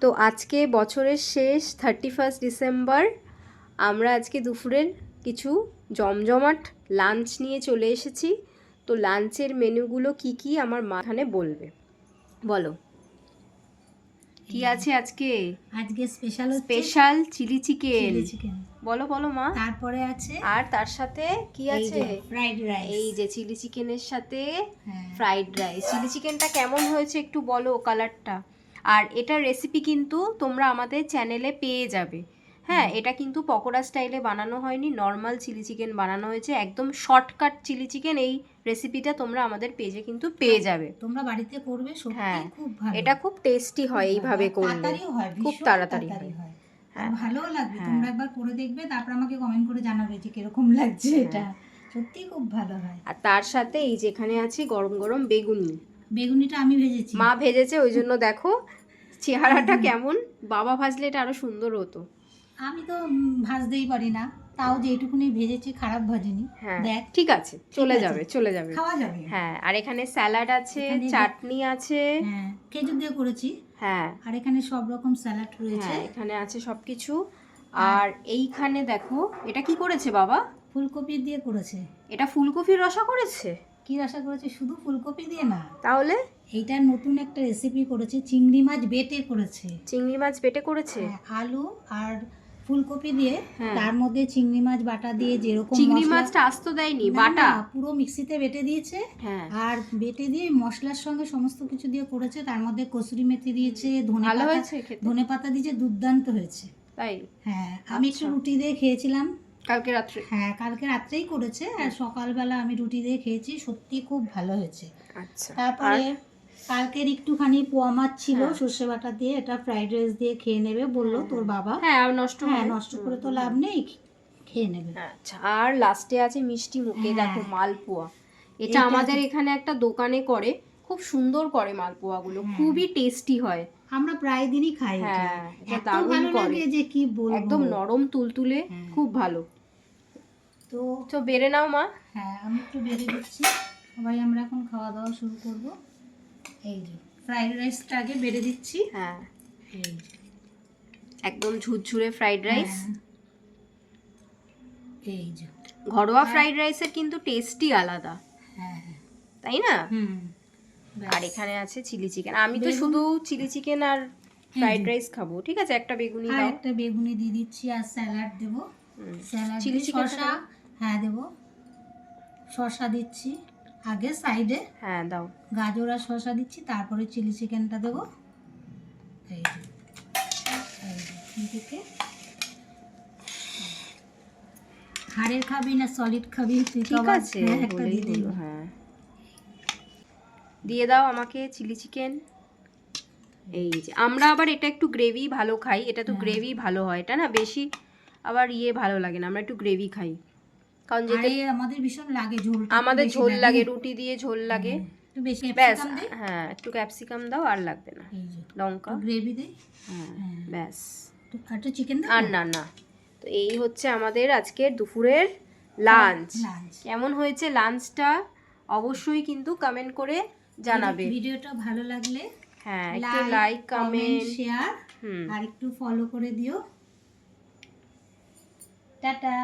তো আজকে বছরের শেষ 31 ডিসেম্বর, আমরা আজকে দুপুরের কিছু জমজমাট লাঞ্চ নিয়ে চলে এসেছি। তো লাঞ্চের মেনুগুলো কি কি আমার মা এখানে বলবে। বলো কি আছে আজকে? আজকে স্পেশাল চিলি চিকেন। চিকেন বলো বলো মা। তারপরে আছে আর তার সাথে কি আছে? Fried rice. এই যে চিলি চিকেনের সাথে হ্যাঁ। Fried rice. চিলি চিকেনটা কেমন হয়েছে একটু বলো, কালারটা। আর এটার রেসিপি কিন্তু তোমরা আমাদের চ্যানেলে পেয়ে যাবে। হ্যাঁ, এটা কিন্তু পকোড়া স্টাইলে বানানো হয়নি, নর্মাল চিলি চিকেন বানানো হয়েছে, একদম শর্টকাট চিলি চিকেন। এই রেসিপিটা তোমরা আমাদের পেজে কিন্তু পেয়ে যাবে। তোমরা বাড়িতে করবে, সত্যি হ্যাঁ, খুব ভালো। এটা খুব টেস্টি হয় এইভাবে করলে, তাড়াতাড়িও হয়, খুব ভীষণ তাড়াতাড়ি তাড়াতাড়ি হয়। হয়। হ্যাঁ, ভালোও লাগবে। হ্যাঁ। তোমরা একবার করে দেখবে, তারপর আমাকে কমেন্ট করে জানাবে যে কিরকম লাগছে। এটা সত্যি খুব ভালো হয়। আর তার সাথে এই যেখানে আছে গরম গরম বেগুনি। বেগুনিটা আমি ভেজেছি, মা ভেজেছে, ওই জন্য দেখো চেহারাটা কেমন। বাবা ভাজলে এটা আরো সুন্দর হতো। আমি তো ভাজতেই পারি না, তাও যেটুকুনি ভেজেছি খারাপ ভাজিনি। হ্যাঁ দেখ, ঠিক আছে, চলে যাবে চলে যাবে, খাওয়া যাবে। হ্যাঁ। আর এখানে স্যালাড আছে, এখানে চাটনি আছে। হ্যাঁ, খেজুর দিয়ে করেছি। হ্যাঁ আর এখানে সব রকম স্যালাড রয়েছে। হ্যাঁ, এখানে আছে সবকিছু। আর এইখানে দেখো এটা কি করেছে বাবা? ফুলকপি দিয়ে করেছে। এটা ফুলকপির রসা করেছে। কি রসা করেছে? শুধু ফুলকপি দিয়ে না, তাহলে এইটা নতুন একটা রেসিপি করেছে, চিংড়ি মাছ বেটে করেছে। চিংড়ি মাছ বেটে করেছে। আলু আর ফুলকপি দিয়ে, হ্যাঁ। তার মধ্যে চিংড়ি মাছ বাটা দিয়ে, যেরকম চিংড়ি মশলা- মাছটা আস্ত দেয়নি, না, বাটা। না, পুরো মিক্সিতে বেটে দিয়েছে। হ্যাঁ, আর বেটে দিয়ে মশলার সঙ্গে সমস্ত কিছু দিয়ে করেছে। তার মধ্যে কসুরি মেথি দিয়েছে, ধনে ভালো পাতা, হয়েছে খেতে? ধনে পাতা দিয়েছে, দুর্দান্ত হয়েছে। তাই? হ্যাঁ, আমি একটু আচ্ছা। রুটি দিয়ে খেয়েছিলাম। কালকে রাত্রে? হ্যাঁ, কালকে রাত্রেই করেছে, আর সকালবেলা আমি রুটি দিয়ে খেয়েছি, সত্যি খুব ভালো হয়েছে। আচ্ছা। তারপরে কালকের একটুখানি পোয়া মাছ ছিল হ্যাঁ। সর্ষে বাটা দিয়ে, এটা ফ্রাইড রাইস দিয়ে খেয়ে নেবে বললো তোর বাবা। হ্যাঁ, আর নষ্ট হ্যাঁ, হবে। নষ্ট করে তো লাভ নেই, খেয়ে নেবে। আচ্ছা, আর লাস্টে আছে মিষ্টি মুখে হ্যাঁ। দেখো মালপোয়া। এটা এইটা আমাদের এখানে একটা দোকানে করে, খুব সুন্দর করে মালপোয়াগুলো, খুবই টেস্টি হয়। আমরা প্রায় দিনই খাই। হ্যাঁ, এটা এত দারুণ ভালো করে, লাগে যে কি বলবো। একদম নরম তুলতুলে, খুব ভালো। তো তো বেড়ে নাও মা। হ্যাঁ, আমি একটু বেরিয়ে দিচ্ছি। সবাই আমরা এখন খাওয়া দাওয়া শুরু করব। এই যে ফ্রাইড রাইসটা আগে বেড়ে দিচ্ছি। হ্যাঁ, এই যে একদম ঝুরঝুরে ফ্রাইড রাইস। এই যে ঘরোয়া ফ্রাইড রাইসের কিন্তু টেস্টই আলাদা, হ্যাঁ হ্যাঁ, তাই না? হুম। আর এখানে আছে চিলি চিকেন। আমি তো শুধু চিলি চিকেন আর ফ্রাইড রাইস খাবো। ঠিক আছে, একটা বেগুনি আর দাও। একটা বেগুনি দিয়ে দিচ্ছি, আর স্যালাড দেবো। স্যালাড চিলি চিকেন শসা, হ্যাঁ দেবো। শসা দিচ্ছি আগে সাইডে, হ্যাঁ দাও। গাজর আর শসা দিচ্ছি, তারপরে চিলি চিকেনটা দেবো। এই যে, এই যে, এদিকে হাড়ের খাবি না সলিড খাবি? তুই তো ঠিক আবার আছে, একটা বলেই দিয়ে দিল। দিবি। হ্যাঁ, দিয়ে দাও আমাকে চিলি চিকেন। এই যে আমরা আবার এটা একটু গ্রেভি ভালো খাই, এটা তো গ্রেভি ভালো হয়, এটা না বেশি আবার ভালো লাগে না, আমরা একটু গ্রেভি খাই, কারণ যেটা আমাদের ভীষণ লাগে ঝোল, আমাদের ঝোল লাগে, রুটি দিয়ে ঝোল লাগে। একটু বেশি ব্যাস, ক্যাপসিকাম দে। হ্যাঁ একটু ক্যাপসিকাম দাও, আর লাগবে না, এই যে লঙ্কা, গ্রেভি দে। হ্যাঁ ব্যাস। আর একটু চিকেন দে। আর না না। তো এই হচ্ছে আমাদের আজকের দুপুরের লাঞ্চ। কেমন হয়েছে লাঞ্চটা অবশ্যই কিন্তু কমেন্ট করে জানাবে। ভিডিওটা ভালো লাগলে হ্যাঁ, একটু লাইক, কমেন্ট, শেয়ার আর একটু ফলো করে দিও। টাটা।